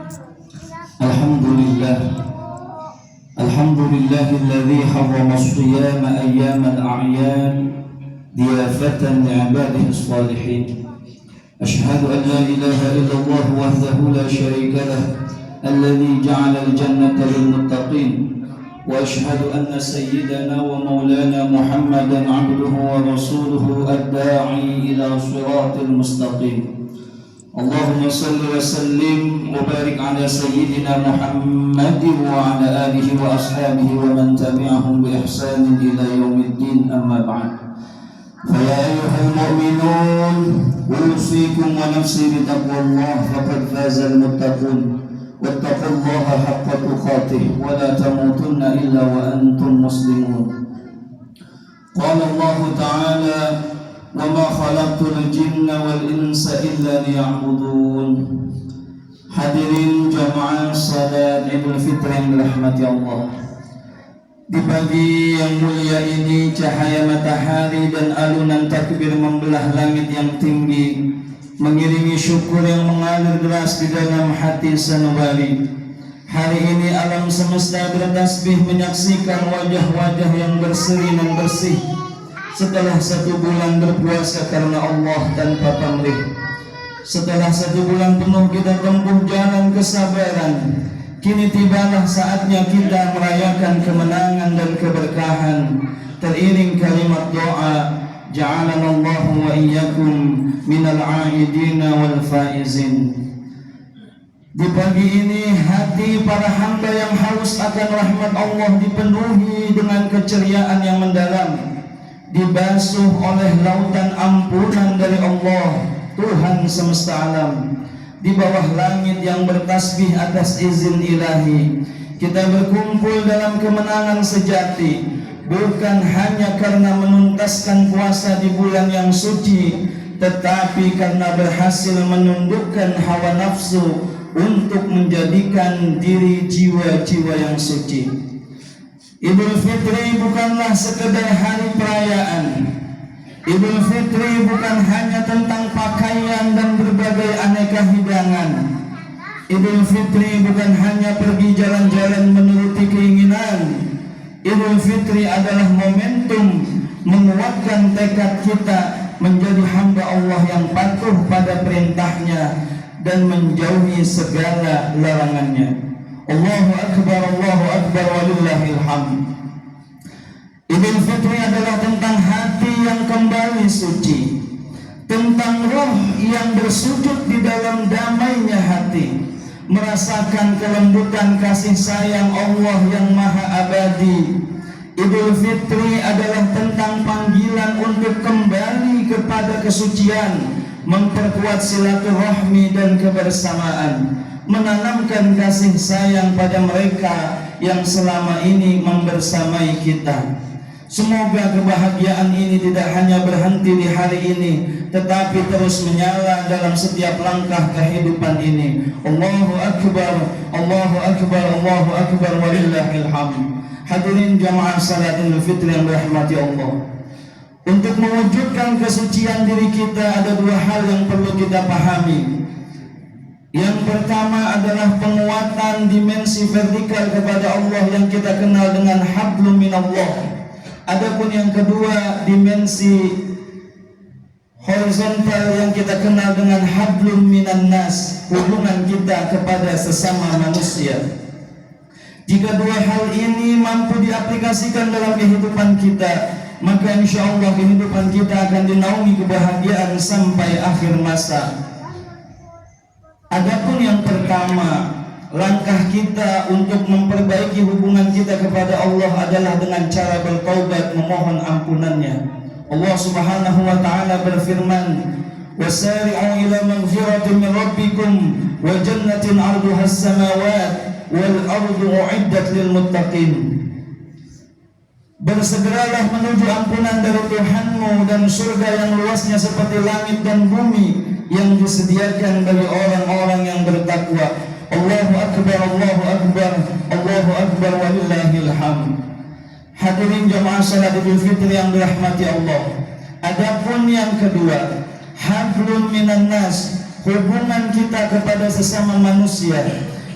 Alhamdulillah. Alhamdulillahilladzi harrama as-siyama ayyamal a'yad diyafatan li'ibadihi as-salihin. Ashhadu an la ilaha illallah wahdahu la syarika lah alladzi ja'ala al-jannata lil muttaqin. Wa ashhadu anna sayyidana wa maulana Muhammadan 'abduhu wa rasuluhu ad-da'i ila shiratil mustaqim. Allahumma salli wa sallim wa barik ala sayyidina Muhammadin wa ala alihi wa ashabihi wa man tabi'ahum bi ihsanin ila yaumiddin, amma ba'd. Fa ya ayyuhal mu'minun, usikum wa nafsi bi taqwallah, faqad fazal muttaqun. Wattaqullaha haqqa tuqatih wa la tamutunna illa wa antum muslimun. Qala Allah ta'ala: wa ma khalaqtul jinna wal insa illa liya'budun. Hadirin jamaah salat Idul Fitri yang dirahmati Allah. Di pagi yang mulia ini, cahaya matahari dan alunan takbir membelah langit yang tinggi, mengiringi syukur yang mengalir deras di dalam hati sanubari. Hari ini alam semesta bertasbih menyaksikan wajah-wajah yang berseri dan bersih setelah 1 bulan berpuasa karena Allah tanpa pamrih. Setelah 1 bulan penuh kita tempuh jalan kesabaran, kini tibalah saatnya kita merayakan kemenangan dan keberkahan. Teriring kalimat doa, ja'alanallahu wa iyyakum minal 'aidina wal faizin. Di pagi ini hati para hamba yang haus akan rahmat Allah dipenuhi dengan keceriaan yang mendalam, dibasuh oleh lautan ampunan dari Allah, Tuhan semesta alam. Di bawah langit yang bertasbih atas izin ilahi, kita berkumpul dalam kemenangan sejati, bukan hanya karena menuntaskan puasa di bulan yang suci, tetapi karena berhasil menundukkan hawa nafsu untuk menjadikan diri jiwa-jiwa yang suci. Idul Fitri bukanlah sekedar hari perayaan. Idul Fitri bukan hanya tentang pakaian dan berbagai aneka hidangan. Idul Fitri bukan hanya pergi jalan-jalan menuruti keinginan. Idul Fitri adalah momentum menguatkan tekad kita menjadi hamba Allah yang patuh pada perintahnya dan menjauhi segala larangannya. Allahu Akbar, Allahu Akbar, walillahil hamd. Idul Fitri adalah tentang hati yang kembali suci, tentang roh yang bersujud di dalam damainya hati, merasakan kelembutan kasih sayang Allah yang maha abadi. Idul Fitri adalah tentang panggilan untuk kembali kepada kesucian, memperkuat silaturahmi dan kebersamaan, menanamkan kasih sayang pada mereka yang selama ini membersamai kita. Semoga kebahagiaan ini tidak hanya berhenti di hari ini, tetapi terus menyala dalam setiap langkah kehidupan ini. Allahu Akbar, Allahu Akbar, Allahu Akbar, walillahil hamd. Hadirin jamaah salat Idul Fitri yang dirahmati Allah. Untuk mewujudkan kesucian diri kita ada 2 hal yang perlu kita pahami. Yang pertama adalah penguatan dimensi vertikal kepada Allah yang kita kenal dengan hablum minallah. Adapun yang kedua, dimensi horizontal yang kita kenal dengan hablum minan nas, hubungan kita kepada sesama manusia. Jika 2 hal ini mampu diaplikasikan dalam kehidupan kita, maka insya Allah kehidupan kita akan dinaungi kebahagiaan sampai akhir masa. Adapun yang pertama, langkah kita untuk memperbaiki hubungan kita kepada Allah adalah dengan cara bertaubat, memohon ampunannya. Allah Subhanahu wa ta'ala berfirman, wasari'u ila maghfiratin min rabbikum wa jannatin 'arduha as-samawat wal ardu u'iddat lil muttaqin. Bersegeralah menuju ampunan dari Tuhanmu dan surga yang luasnya seperti langit dan bumi yang disediakan bagi orang-orang yang bertakwa. Allahu Akbar, Allahu Akbar, Allahu Akbar, walillahil hamd. Hadirin jamaah salat Idul Fitri yang dirahmati Allah. Adapun yang kedua, hablum minan nas, hubungan kita kepada sesama manusia.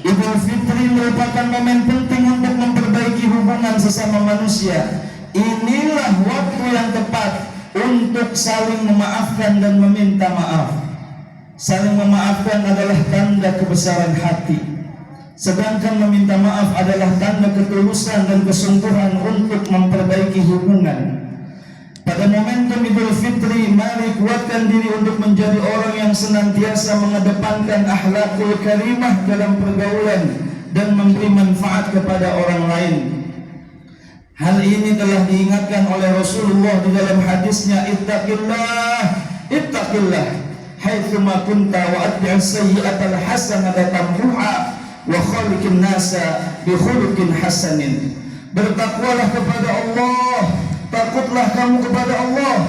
Idul Fitri merupakan momen penting untuk memperbaiki hubungan sesama manusia. Inilah waktu yang tepat untuk saling memaafkan dan meminta maaf. Saling memaafkan adalah tanda kebesaran hati, sedangkan meminta maaf adalah tanda ketulusan dan kesungguhan untuk memperbaiki hubungan. Pada momentum Idul Fitri, mari kuatkan diri untuk menjadi orang yang senantiasa mengedepankan akhlakul karimah dalam pergaulan dan memberi manfaat kepada orang lain. Hal ini telah diingatkan oleh Rasulullah di dalam hadisnya, ittaqillah haitsuma kunta wa atbi'is sayyi'atal hasanata tamhuha wa khaliqin nasa bi khuluqin hasanin. Bertakwalah kepada Allah, takutlah kamu kepada Allah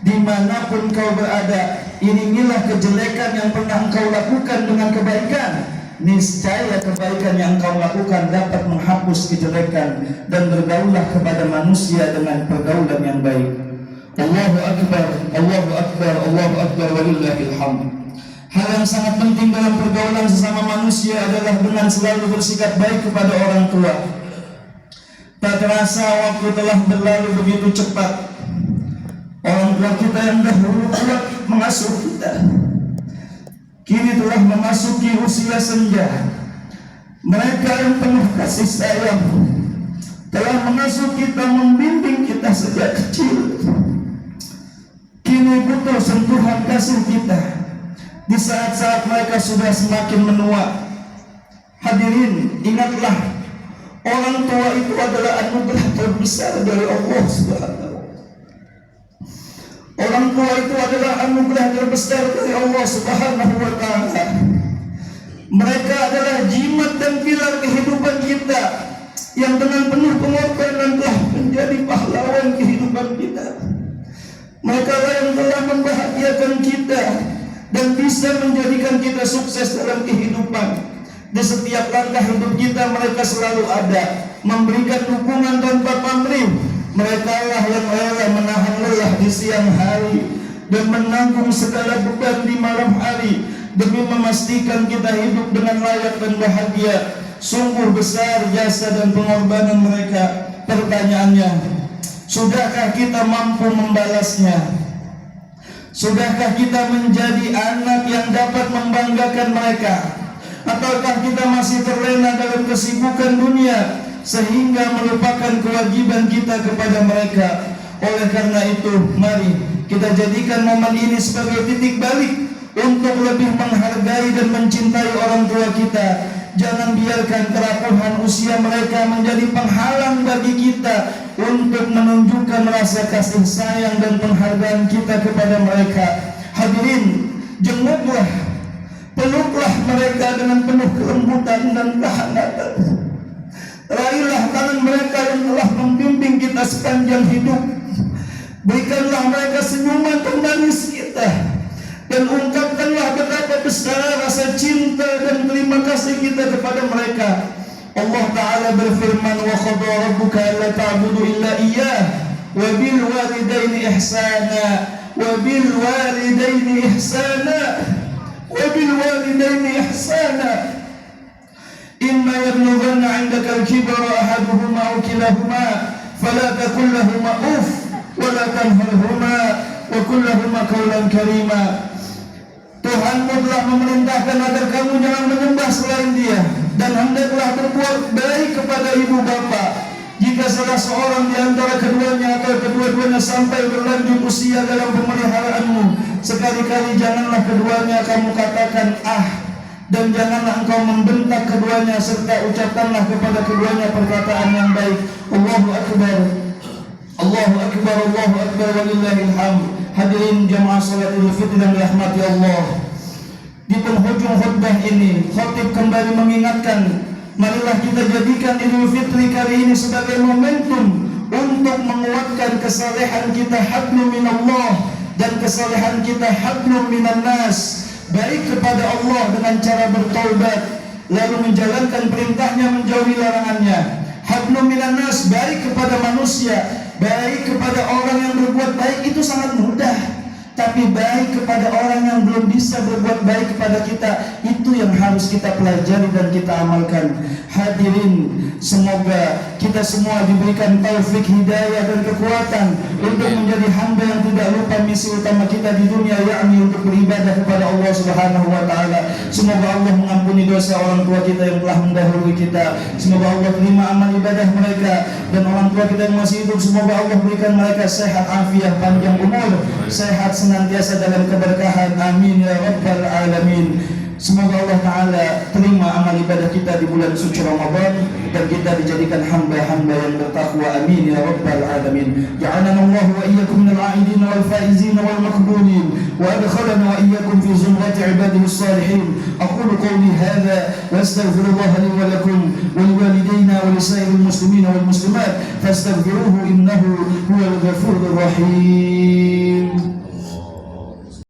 dimanapun kau berada. Iringilah kejelekan yang pernah engkau lakukan dengan kebaikan. Niscaya kebaikan yang engkau lakukan dapat menghapus kejelekan, dan bergaullah kepada manusia dengan pergaulan yang baik. Allahu Akbar, Allahu Akbar, Allahu Akbar, walillahil hamd. Hal yang sangat penting dalam pergaulan sesama manusia adalah dengan selalu bersikap baik kepada orang tua. Tak terasa waktu telah berlalu begitu cepat. Orang tua kita yang dahulu kuat mengasuh kita, kini telah memasuki usia senja. Mereka yang penuh kasih sayang telah mengasuh kita, membimbing kita sejak kecil. Kini butuh sentuhan kasih kita di saat-saat mereka sudah semakin menua. Hadirin, ingatlah, orang tua itu adalah anugerah terbesar dari Allah Subhanahu. Orang tua itu adalah anugerah terbesar dari Allah Subhanahu wa Ta'ala. Mereka adalah jimat dan pilar kehidupan kita, yang dengan penuh pengorbanan telah menjadi pahlawan kehidupan kita. Mereka lah yang telah membahagiakan kita dan bisa menjadikan kita sukses dalam kehidupan. Di setiap langkah hidup kita mereka selalu ada, memberikan dukungan tanpa pamrih. Mereka lah yang rela menahan lelah di siang hari dan menanggung segala beban di malam hari demi memastikan kita hidup dengan layak dan bahagia. Sungguh besar jasa dan pengorbanan mereka. Pertanyaannya, sudahkah kita mampu membalasnya? Sudahkah kita menjadi anak yang dapat membanggakan mereka? Ataukah kita masih terlena dalam kesibukan dunia sehingga melupakan kewajiban kita kepada mereka? Oleh karena itu, mari kita jadikan momen ini sebagai titik balik untuk lebih menghargai dan mencintai orang tua kita. Jangan biarkan kerapuhan usia mereka menjadi penghalang bagi kita untuk menunjukkan rasa kasih sayang dan penghargaan kita kepada mereka. Hadirin, jenguklah, peluklah mereka dengan penuh kelembutan dan kehangatan. Raihlah tangan mereka yang telah membimbing kita sepanjang hidup. Berikanlah mereka senyuman pemanis kita, dan ungkapkanlah betapa besar rasa cinta dan terima kasih kita kepada mereka. Allah Ta'ala berfirman, wa qada rabbuka alla ta'budu illa iyyah wa bil walidaini ihsana wa bil walidaini ihsana wa bil walidaini ihsana imma yablughanna 'indaka al-kibara ahaduhuma aw kilahuma fala taqul lahumā uff wa la tanharhumā wa qul lahumā qawlan karīmā. Tuhanmu telah memerintahkan agar kamu jangan menyembah selain Dia, dan hendaklah berbuat baik kepada ibu bapa. Jika salah seorang di antara keduanya atau kedua-duanya sampai berlanjut usia dalam pemeliharaanmu, sekali-kali janganlah keduanya kamu katakan dan janganlah engkau membentak keduanya, serta ucapkanlah kepada keduanya perkataan yang baik. Allahu Akbar, Allahu Akbar, Allahu Akbar, walillahil hamd. Hadirin jamaah salat Idul Fitri yang dirahmati Allah, di penghujung khutbah ini khatib kembali mengingatkan, marilah kita jadikan Idul Fitri kali ini sebagai momentum untuk menguatkan kesalehan kita hablum minallah dan kesalehan kita hablum minan nas. Baik kepada Allah dengan cara bertaubat, lalu menjalankan perintahnya, menjauhi larangannya. Hablum minan nas, baik kepada manusia, baik kepada orang yang berbuat baik itu sangat mudah. tapi baik kepada orang yang belum bisa berbuat baik kepada kita, itu yang harus kita pelajari dan kita amalkan. Hadirin, semoga kita semua diberikan taufik, hidayah dan kekuatan untuk menjadi hamba yang tidak lupa misi utama kita di dunia, yakni untuk beribadah kepada Allah Subhanahu wa taala. Semoga Allah mengampuni dosa orang tua kita yang telah mendahului kita. Semoga Allah terima amal ibadah mereka, dan orang tua kita yang masih hidup, semoga Allah berikan mereka sehat afiat, panjang umur, sehat senantiasa dalam keberkahan. Amin ya rabbal alamin. Semoga Allah Ta'ala terima amal ibadah kita di bulan suci Ramadan, dan kita dijadikan hamba-hamba yang bertakwa. Amin ya rabbal alamin. Ja'alana Allah wa iyyakum minal a'idin wal faizin wal maqbulin, wa adkhalana wa iyyakum fi zumrati ibadihi salihin. Aqulu qawli hadha wa astaghfirullah li wa lakum wa liwalidayna wa lisairil muslimin wal muslimat fastaghfiruhu innahu huwal ghafurur rahim.